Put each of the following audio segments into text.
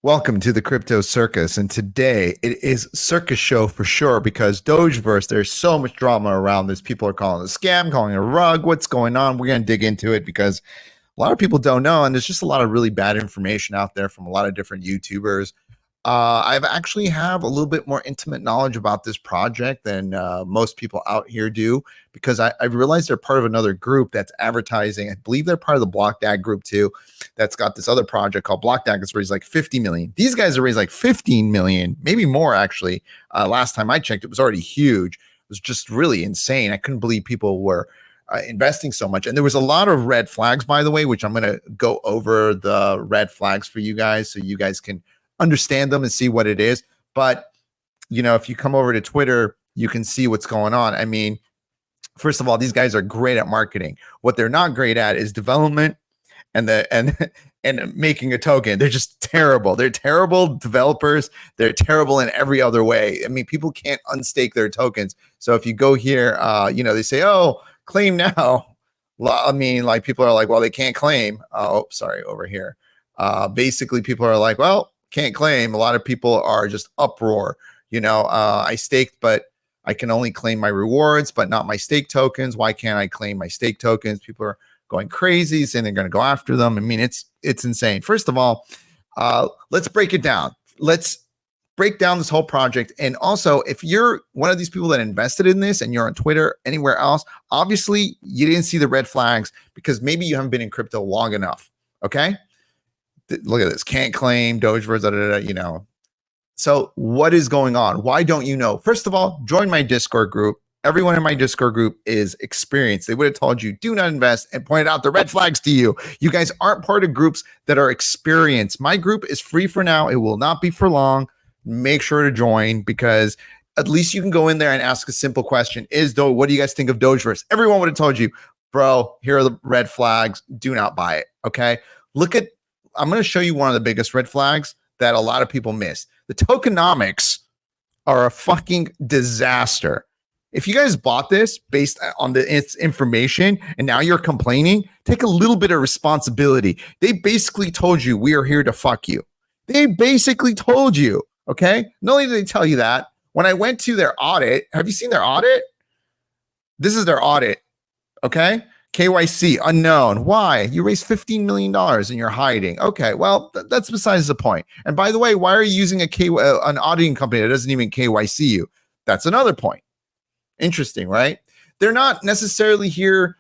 Welcome to the Crypto Circus, and today it is Circus show for sure because Dogeverse, there's so much drama around this. People are calling it a scam, calling it a rug. What's going on? We're going to dig into it because a lot of people don't know, and there's just a lot of really bad information out there from a lot of different YouTubers. I've actually have a little bit more intimate knowledge about this project than most people out here do because I've realized they're part of another group that's advertising. I believe they're part of the Blockdag group too. That's got this other project called Blockdag that's raised like 50 million. These guys have raised like 15 million, maybe more actually. Last time I checked, it was already huge. It was just really insane. I couldn't believe people were investing so much. And there was a lot of red flags, by the way, which I'm going to go over the red flags for you guys so you guys can understand them and see what it is. But, you know, if you come over to Twitter, you can see what's going on. I mean, first of all, these guys are great at marketing. What they're not great at is development and making a token. They're just terrible. They're terrible developers. They're terrible in every other way. I mean, people can't unstake their tokens. So if you go here, they say, oh, claim now. I mean, like people are like, well, they can't claim. Oh, sorry, over here. Basically, people are like, well, can't claim. A lot of people are just uproar. I staked, but I can only claim my rewards, but not my stake tokens. Why can't I claim my stake tokens? People are going crazy, saying they're going to go after them. I mean, it's insane. First of all, let's break it down. Let's break down this whole project. And also, if you're one of these people that invested in this and you're on Twitter, anywhere else, obviously you didn't see the red flags because maybe you haven't been in crypto long enough. Okay. Look at this. Can't claim Dogeverse, So what is going on? Why don't you know? First of all, join my Discord group. Everyone in my Discord group is experienced. They would have told you, do not invest and pointed out the red flags to you. You guys aren't part of groups that are experienced. My group is free for now. It will not be for long. Make sure to join because at least you can go in there and ask a simple question. What do you guys think of Dogeverse? Everyone would have told you, bro, here are the red flags. Do not buy it. Okay. I'm going to show you one of the biggest red flags that a lot of people miss. The tokenomics are a fucking disaster. If you guys bought this based on its information and now you're complaining, take a little bit of responsibility. They basically told you we are here to fuck you. They basically told you, okay? Not only did they tell you that, when I went to their audit, have you seen their audit? This is their audit, okay? KYC, unknown. Why? You raised $15 million and you're hiding. Okay, well, that's besides the point. And by the way, why are you using an auditing company that doesn't even KYC you? That's another point. Interesting, right? They're not necessarily here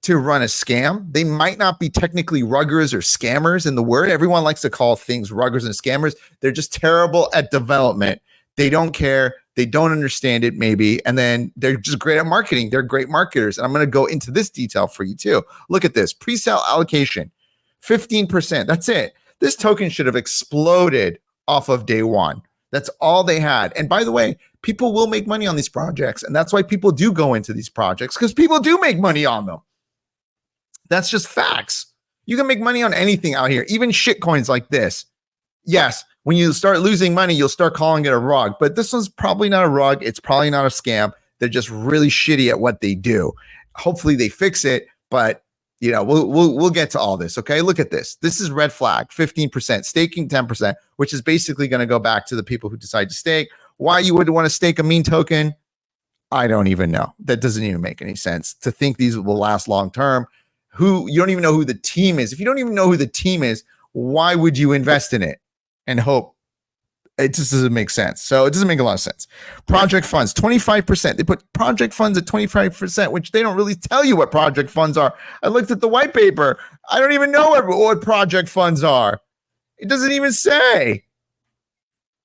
to run a scam. They might not be technically ruggers or scammers in the word. Everyone likes to call things ruggers and scammers. They're just terrible at development. They don't care. They don't understand it maybe. And then they're just great at marketing. They're great marketers. And I'm going to go into this detail for you too. Look at this. Pre-sale allocation, 15%. That's it. This token should have exploded off of day one. That's all they had. And by the way, people will make money on these projects. And that's why people do go into these projects because people do make money on them. That's just facts. You can make money on anything out here, even shit coins like this. Yes, when you start losing money, you'll start calling it a rug. But this one's probably not a rug. It's probably not a scam. They're just really shitty at what they do. Hopefully they fix it. But we'll get to all this. Okay, look at this. This is red flag, 15%, staking 10%, which is basically going to go back to the people who decide to stake. Why you would want to stake a meme token, I don't even know. That doesn't even make any sense to think these will last long term. You don't even know who the team is. If you don't even know who the team is, why would you invest in it and hope? It just doesn't make sense. So it doesn't make a lot of sense. Project funds, 25%. They put project funds at 25%, which they don't really tell you what project funds are. I looked at the white paper. I don't even know what project funds are. It doesn't even say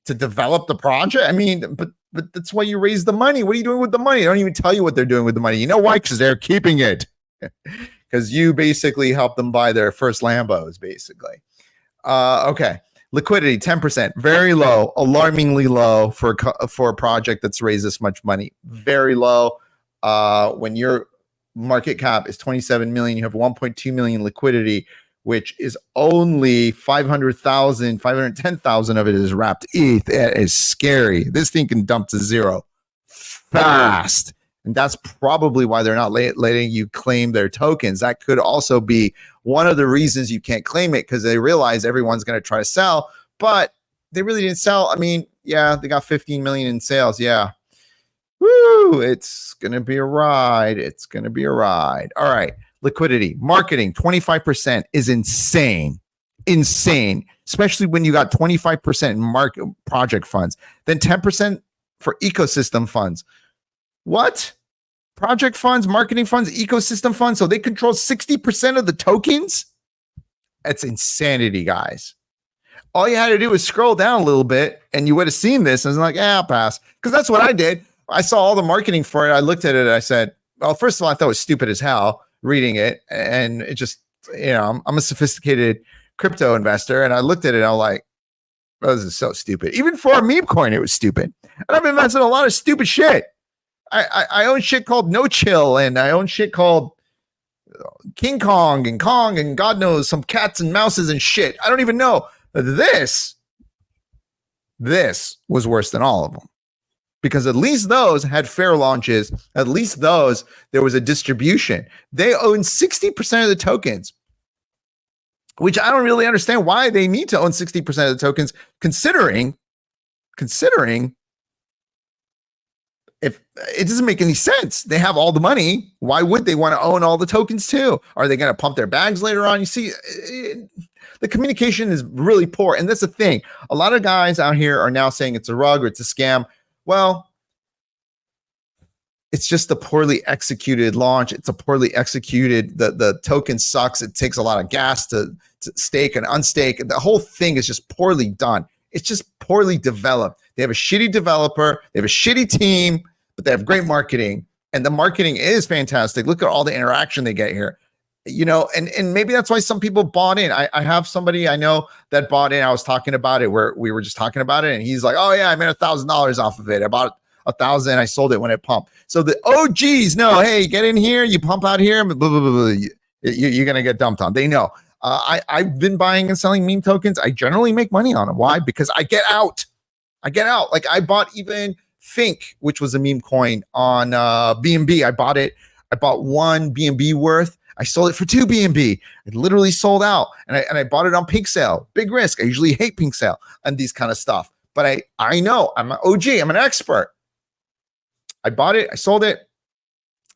to develop the project. I mean, but that's why you raise the money. What are you doing with the money? They don't even tell you what they're doing with the money. You know why? Because they're keeping it. Because you basically help them buy their first Lambos, basically. Okay. Liquidity, 10%, very low, alarmingly low for a project that's raised this much money. Very low. When your market cap is 27 million, you have 1.2 million liquidity, which is only 510,000 of it is wrapped ETH. That is scary. This thing can dump to zero fast. And that's probably why they're not letting you claim their tokens. That could also be one of the reasons you can't claim it, because they realize everyone's going to try to sell. But they really didn't sell. I mean, yeah, they got 15 million in sales. Yeah. Woo, it's going to be a ride. It's going to be a ride. All right. Liquidity, marketing, 25% is insane. Insane. Especially when you got 25% in market project funds, then 10% for ecosystem funds. What? Project funds, marketing funds, ecosystem funds. So they control 60% of the tokens? That's insanity, guys. All you had to do was scroll down a little bit and you would have seen this. And I was like, I'll pass. Because that's what I did. I saw all the marketing for it. I looked at it and I said, well, first of all, I thought it was stupid as hell reading it. And it just, I'm a sophisticated crypto investor. And I looked at it and I'm like, oh, this is so stupid. Even for a meme coin, it was stupid. And I've invested in a lot of stupid shit. I own shit called No Chill, and I own shit called King Kong and God knows some cats and mouses and shit. I don't even know. This was worse than all of them. Because at least those had fair launches. At least those, there was a distribution. They own 60% of the tokens, which I don't really understand why they need to own 60% of the tokens, considering if it doesn't make any sense. They have all the money. Why would they want to own all the tokens too? Are they going to pump their bags later on? You see, the communication is really poor. And that's the thing. A lot of guys out here are now saying it's a rug or it's a scam. Well, it's just a poorly executed launch. It's a poorly executed, the token sucks. It takes a lot of gas to stake and unstake. The whole thing is just poorly done. It's just poorly developed. They have a shitty developer. They have a shitty team, but they have great marketing. And the marketing is fantastic. Look at all the interaction they get here. And maybe that's why some people bought in. I have somebody I know that bought in. I was talking about it where we were just talking about it. And he's like, oh yeah, I made $1,000 off of it. I bought 1,000. I sold it when it pumped. So the OGs know, hey, get in here. You pump out here. Blah, blah, blah, blah. You're going to get dumped on. They know. I've been buying and selling meme tokens. I generally make money on them. Why? Because I get out. Like I bought even Think, which was a meme coin on BNB. I bought it. I bought one BNB worth. I sold it for 2 BNB. It literally sold out. And I bought it on pink sale. Big risk. I usually hate pink sale and these kind of stuff. But I know. I'm an OG. I'm an expert. I bought it. I sold it.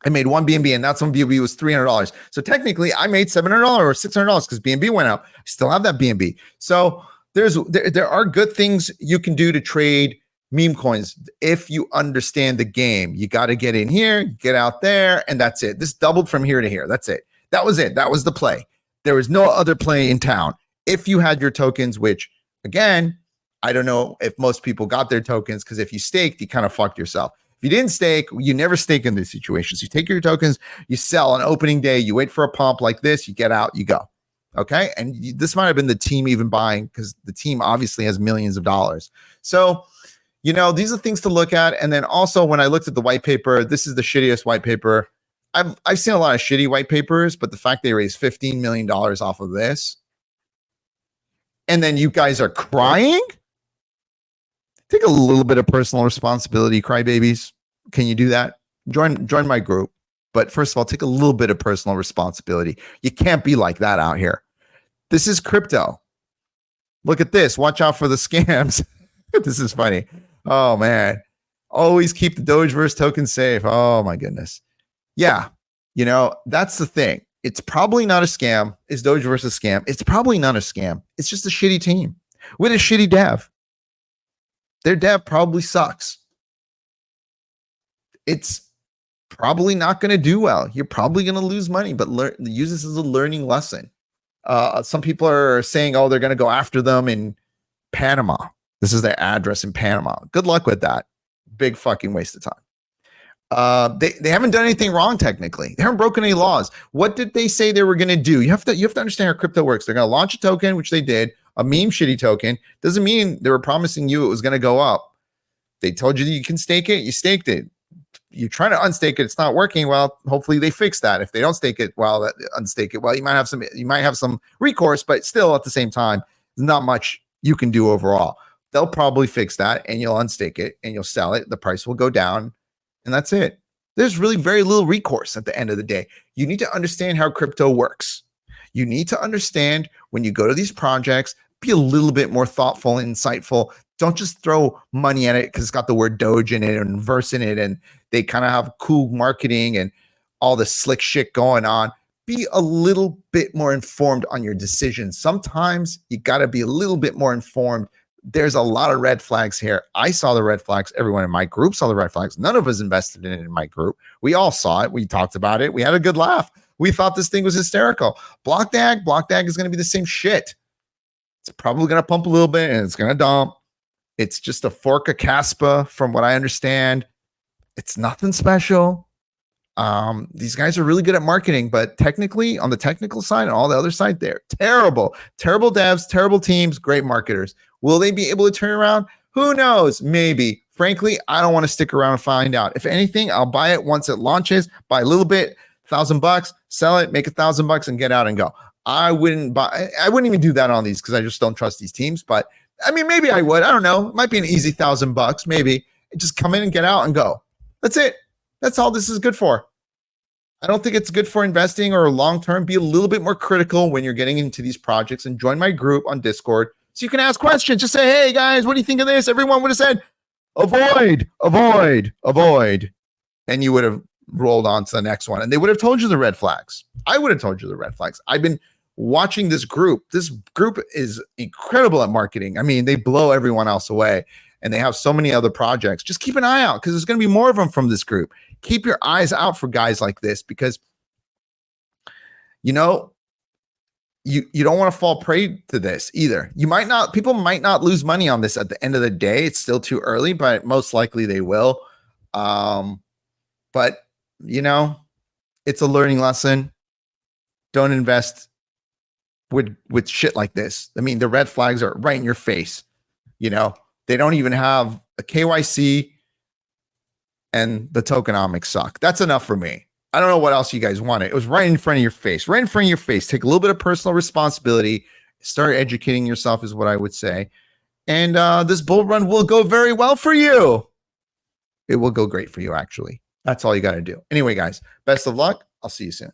I made 1 BNB, and that's when BNB was $300. So technically, I made $700 or $600 because BNB went up. I still have that BNB. So there are good things you can do to trade meme coins if you understand the game. You got to get in here, get out there, and that's it. This doubled from here to here. That's it. That was it. That was the play. There was no other play in town. If you had your tokens, which again, I don't know if most people got their tokens, because if you staked, you kind of fucked yourself. If you didn't stake, you never stake in these situations. You take your tokens, you sell on opening day, you wait for a pump like this, you get out, you go. Okay. And this might have been the team even buying, because the team obviously has millions of dollars. So, these are things to look at. And then also when I looked at the white paper, this is the shittiest white paper. I've seen a lot of shitty white papers, but the fact they raised $15 million off of this, and then you guys are crying? Take a little bit of personal responsibility, crybabies. Can you do that? Join my group. But first of all, take a little bit of personal responsibility. You can't be like that out here. This is crypto. Look at this. Watch out for the scams. This is funny. Oh, man. Always keep the Dogeverse token safe. Oh, my goodness. Yeah. That's the thing. It's probably not a scam. Is Dogeverse a scam? It's probably not a scam. It's just a shitty team with a shitty dev. Their dev probably sucks. It's probably not going to do well. You're probably going to lose money, but use this as a learning lesson. Some people are saying, oh, they're going to go after them in Panama. This is their address in Panama. Good luck with that. Big fucking waste of time. They haven't done anything wrong technically. They haven't broken any laws. What did they say they were going to do? You have to understand how crypto works. They're going to launch a token, which they did. A meme shitty token doesn't mean they were promising you it was going to go up. They told you that you can stake it. You staked it. You're trying to unstake it. It's not working. Well, hopefully they fix that. If they don't stake it, unstake it. Well, you might have some recourse, but still at the same time, there's not much you can do overall. They'll probably fix that, and you'll unstake it and you'll sell it. The price will go down, and that's it. There's really very little recourse at the end of the day. You need to understand how crypto works. You need to understand when you go to these projects, be a little bit more thoughtful and insightful. Don't just throw money at it because it's got the word Doge in it and verse in it, and they kind of have cool marketing and all the slick shit going on. Be a little bit more informed on your decisions. Sometimes you got to be a little bit more informed. There's a lot of red flags here. I saw the red flags. Everyone in my group saw the red flags. None of us invested in it in my group. We all saw it. We talked about it. We had a good laugh. We thought this thing was hysterical. Blockdag is going to be the same shit. It's probably going to pump a little bit and it's going to dump. It's just a fork of Caspa from what I understand. It's nothing special. These guys are really good at marketing, but technically on the technical side and all the other side, they're terrible devs, terrible teams, great marketers. Will they be able to turn around? Who knows? Maybe. Frankly, I don't want to stick around and find out. If anything, I'll buy it once it launches, buy a little bit, $1,000, sell it, make $1,000 and get out and go. I wouldn't even do that on these because I just don't trust these teams. But I mean, maybe I would. I don't know. It might be an easy $1,000, maybe. Just come in and get out and go. That's it. That's all this is good for. I don't think it's good for investing or long term. Be a little bit more critical when you're getting into these projects and join my group on Discord so you can ask questions. Just say, hey guys, what do you think of this? Everyone would have said, avoid. And you would have rolled on to the next one and they would have told you the red flags. I would have told you the red flags. I've been watching this group. This group is incredible at marketing. I mean, they blow everyone else away and they have so many other projects. Just keep an eye out because there's going to be more of them from this group. Keep your eyes out for guys like this because, you know, you don't want to fall prey to this either. People might not lose money on this at the end of the day. It's still too early, but most likely they will. But, you know, it's a learning lesson. Don't invest with shit like this. I mean, the red flags are right in your face. You know, they don't even have a KYC and the tokenomics suck. That's enough for me. I don't know what else you guys wanted. It was right in front of your face, right in front of your face. Take a little bit of personal responsibility. Start educating yourself is what I would say. And this bull run will go very well for you. It will go great for you, actually. That's all you got to do. Anyway, guys, best of luck. I'll see you soon.